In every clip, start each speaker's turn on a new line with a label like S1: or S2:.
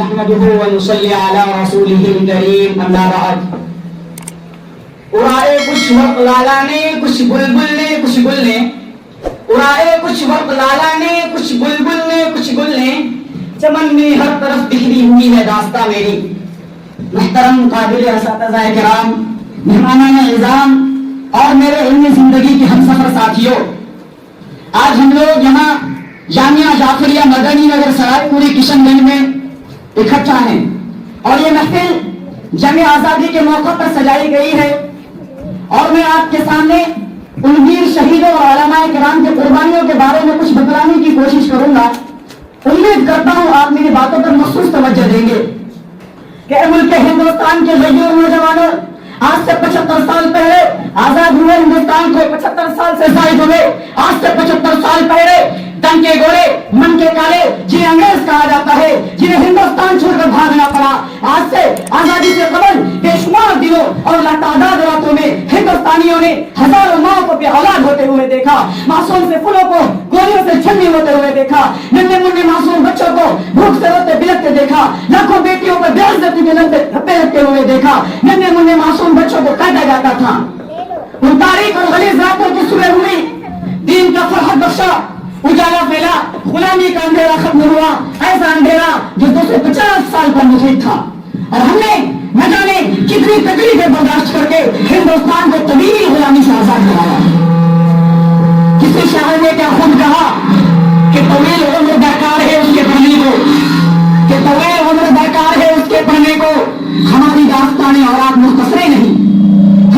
S1: نحمده ونصلي على رسوله الكريم اما بعد اڑائے کچھ وقت لالا نے کچھ بلبل نے کچھ گل نے اڑائے کچھ وقت لالا نے کچھ بلبل نے کچھ گل نے چمن میں ہر طرف بکھری ہوئی ہے داستاں میری محترم قابل اساتذہ کرام مہمانان اعظام اور میرے علمی زندگی کے ہم سفر ساتھیوں آج ہم لوگ یہاں جامعہ جعفریہ مدنی نگر سرائے پوری کشن گنج میں اکٹھا ہیں اور یہ محفل جنگ آزادی کے موقع پر سجائی گئی ہے اور میں آپ کے سامنے ان ویر شہیدوں اور علماء کرام کے قربانیوں کے بارے میں کچھ بتلانے کی کوشش کروں گا. امید کرتا ہوں آپ میری باتوں پر مخصوص توجہ دیں گے کہ ملک ہندوستان کے غیور نوجوانوں آج سے 75 سال پہلے آزاد ہوئے ہندوستان کو 75 سال سے زائد ہوئے آج سے 75 سال پہلے تن کے گورے من کے کالے جنہیں انگریز کہا جاتا ہے جنہیں ہندوستان چھوڑ کر بھاگنا پڑا آج سے آزادی سے قبل بے شمار دنوں اور لاتعداد راتوں میں ہندوستانیوں نے ہزاروں ماں کو بے اولاد ہوتے ہوئے دیکھا معصوم سے پھولوں کو گولیوں سے چھلنی ہوتے ہوئے دیکھا ننھے منھے معصوم بچوں کو بھوک سے روتے بلکتے دیکھا لاکھوں بیٹیوں پر بے عزتی کے دھبے لگتے ہوئے دیکھا ننھے منھے معصوم بچوں کو کاٹا جاتا تھا. ان تاریخ اور غلیظ راتوں کی صبح ہوئی دین کا فرحت بخشا اجالا پھیلا غلامی کا اندھیرا ختم ہوا ایسا اندھیرا جو 250 سال پر محیط تھا اور ہم نے نہ جانے کتنی تکلیفیں برداشت کر کے ہندوستان کو طویل غلامی سے آزاد کرایا. کسی شاعر نے کیا خود کہا کہ طویل عمر بیکار ہے اس کے پڑھنے کو کہ طویل عمر بیکار ہے اس کے پڑھنے کو. ہماری داستانیں اور آپ مختصریں نہیں.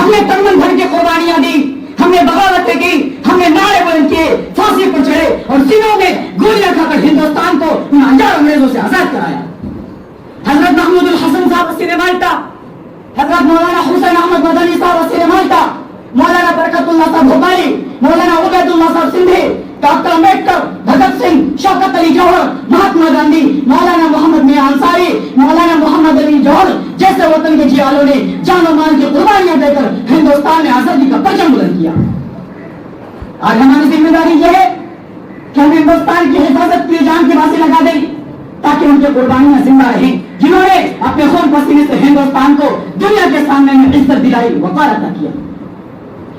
S1: ہم نے تن من دھن کے قربانیاں دی ہم نے بغاوتیں کی ہم نے نعرے بلند کیے پھانسی پر چڑھے اور سینوں میں گولیاں کھا کر ہندوستان کو ان انجار انگریزوں سے آزاد کرایا. حضرت محمود الحسن صاحب وسیلے مالٹا حضرت مولانا حسین احمد مدنی صاحب وسیلے مالٹا مولانا برکت اللہ صاحب بھوپالی مولانا عبید اللہ صاحب سندھی ڈاکٹر امبیڈکر بھگت سنگھ شوکت علی جوہر مہاتما گاندھی مولانا محمد میاں انصاری مولانا محمد علی جوہر جیسے وطن کے جیالوں نے جان و مال کی قربانیاں دے کر ہندوستان میں آزادی کا پرچم بلند کیا. آج ہماری ذمہ داری یہ ہے کہ ہم ہندوستان کی حفاظت کے لیے جان کی بازی لگا دیں تاکہ ان کی قربانیاں زندہ رہیں جنہوں نے اپنے خون پسینے سے ہندوستان کو دنیا کے سامنے میں عزت دلائی وقار عطا کیا.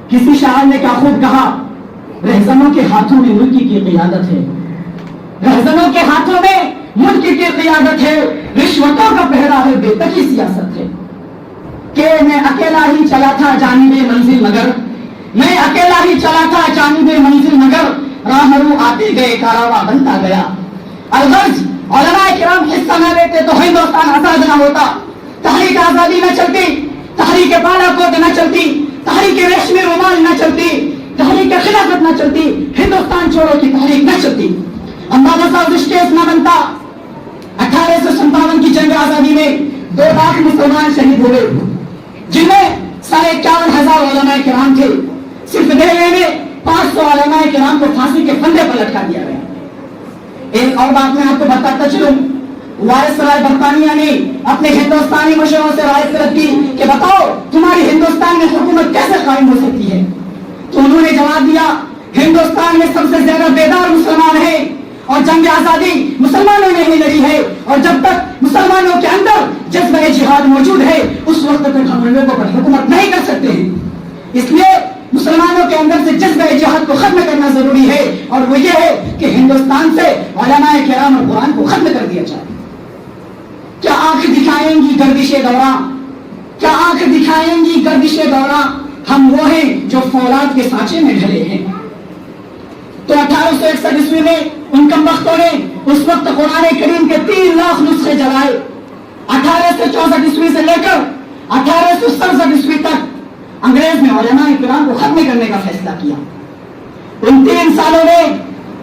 S1: کسی شاعر نے کیا خوب کہا رہزنوں کے ہاتھوں میں ملک کی قیادت ہے رہزنوں کے ہاتھوں میں ملک کی قیادت ہے رشوتوں کا پہرا ہے بے تکی سیاست ہے کہ میں اکیلا ہی چلا تھا جانب منزل مگر میں اکیلا ہی چلا تھا جانب منزل مگر راہرو آتے گئے کارواں بنتا گیا. الغرض علماء کرام حصہ نہ لیتے تو ہندوستان آزاد نہ ہوتا. تحریک آزادی نہ چلتی تحریک بالا کوٹ نہ چلتی تحریک ریشمی رومال نہ چلتی تحریک خلافت نہ چلتی ہندوستان چھوڑو کی تحریک نہ چلتی. اندازہ صاحب اسٹیج نہ بنتا. 1857 کی جنگ آزادی میں 2 لاکھ مسلمان شہید ہوئے جن میں 54,500 علماء کرام تھے. صرف دہلی میں 500 علماء کرام کو پھانسی کے پھندے پر لٹکا دیا گیا. ایک اور بات میں آپ کو بتاتا چلوں وائسرائے برطانیہ نے اپنے ہندوستانی مشروں سے رائے طلب کی کہ بتاؤ تمہاری ہندوستان میں حکومت کیسے قائم ہو سکتی ہے تو انہوں نے جواب دیا ہندوستان میں سب سے زیادہ بیدار مسلمان ہیں اور جنگ آزادی مسلمانوں نے ہی لڑی ہے اور جب تک مسلمانوں کے اندر جذبہ جہاد موجود ہے اس وقت تک ہم لوگوں پر حکومت نہیں کر سکتے ہیں. اس لیے مسلمانوں کے اندر سے جذبہ جہاد کو ختم کرنا ضروری ہے اور وہ یہ ہے کہ ہندوستان سے علماء کرام اور قرآن کو ختم کر دیا جائے. کیا آنکھ دکھائیں گی گردش دورہ کیا آنکھ دکھائیں گی گردش دورہ ہم وہ ہیں جو فولاد کے سانچے میں ڈھلے ہیں. تو 1861 عیسوی میں ان کمبختوں نے اس وقت قرآن کریم کے 3 لاکھ نسخے جلائے. 1864 عیسوی سے لے کر 1867 عیسوی تک انگریز نے علماء کرام کو ختم کرنے کا فیصلہ کیا. ان 3 سالوں میں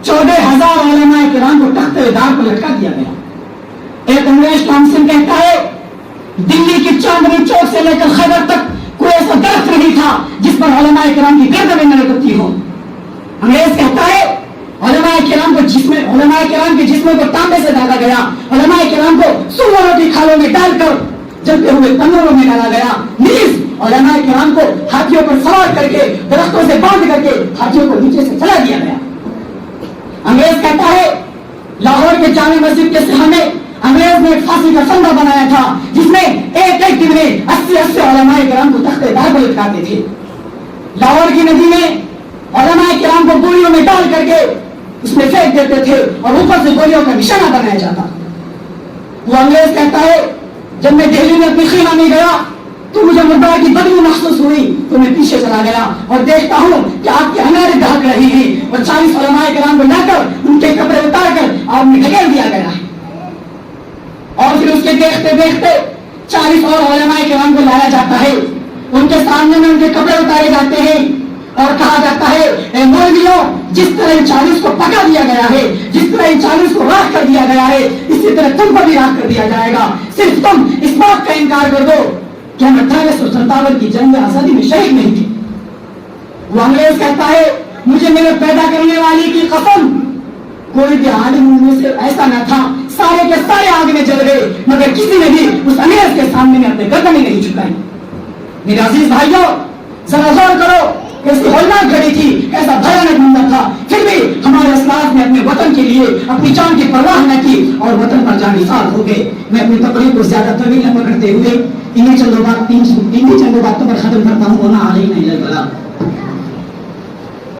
S1: 14,000 علماء کرام کو تخت دار پر لٹکا دیا گیا. ایک انگریز ٹامسن کہتا ہے دلی کی چاندنی چوک سے لے کر خیبر تک کوئی ایسا درخت نہیں تھا جس پر علماء کرام کی گردنیں نہ لٹکتی ہو. انگریز کہتا ہے علماء کرام کے جسموں کو تانبے سے ڈالا گیا علماء کرام کو سوروں کی کھالوں میں ڈال کر جلتے ہوئے تنوروں میں ڈالا گیا. نیز علماء کرام کو ہاتھیوں پر سوار کر کے درختوں سے باندھ کر کے ہاتھیوں کو نیچے سے چلا دیا گیا. انگریز کہتا ہے لاہور کے جامع مسجد کے صحن میں انگریز نے ایک پھانسی کا فندہ بنایا تھا جس میں ایک ایک دن میں 80 علماء کرام کو تختے دار پر لٹکاتے تھے. لاہور کی ندی میں علماء کرام کو گولیوں میں ڈال کر کے اس میں پھینک دیتے تھے اور اوپر سے گولیوں کا نشانہ بنایا جاتا. وہ انگریز کہتا ہے جب میں دہلی میں اپنی خیمہ میں گیا تو مجھے مردار کی بدبو محسوس ہوئی تو میں پیچھے چلا گیا اور دیکھتا ہوں کہ آپ کی اناریں دہک رہی ہیں اور 40 علماء کرام کو لا کر ان کے کپڑے اتار کر آپ میں ڈھکیل دیا گیا ہے. اور پھر اس کے دیکھتے دیکھتے 40 اور علماء کرام کو لایا جاتا ہے. ان کے سامنے میں ان کے کپڑے اتارے جاتے ہیں اور کہا جاتا ہے اے مولویوں جس طرح ان 40 کو پکا دیا گیا ہے, جس طرح ان 40 کو راکھ کر دیا گیا ہے, اسی طرح تم کو بھی راکھ کر دیا جائے گا. صرف تم اس بات کا انکار کر دو کہ ہم 1857 کی جنگ آزادی میں شہید نہیں تھے. وہ انگریز کہتا ہے مجھے میرے پیدا کرنے والی کی قسم کوئی بھی عالم ان میں سے ایسا نہ تھا, سارے کے سارے آگ میں جل گئے مگر کسی نے بھی اس انگریز کے سامنے میں اپنے گردنیں نہیں جھکائی. میرے عزیز بھائیوں ذرا غور کرو کیسی ہولناک گھڑی تھی, کیسا بھیانک منظر تھا, پھر بھی ہمارے اسلاف نے اپنے وطن کے لیے اپنی جان کی پرواہ نہ کی اور وطن پر جان نثار ہو گئے. میں اپنی تقریر کو زیادہ طویل نہ پکڑتے ہوئے انہیں چند باتوں پر ختم کرتا ہوں. وما علینا الا البلاغ.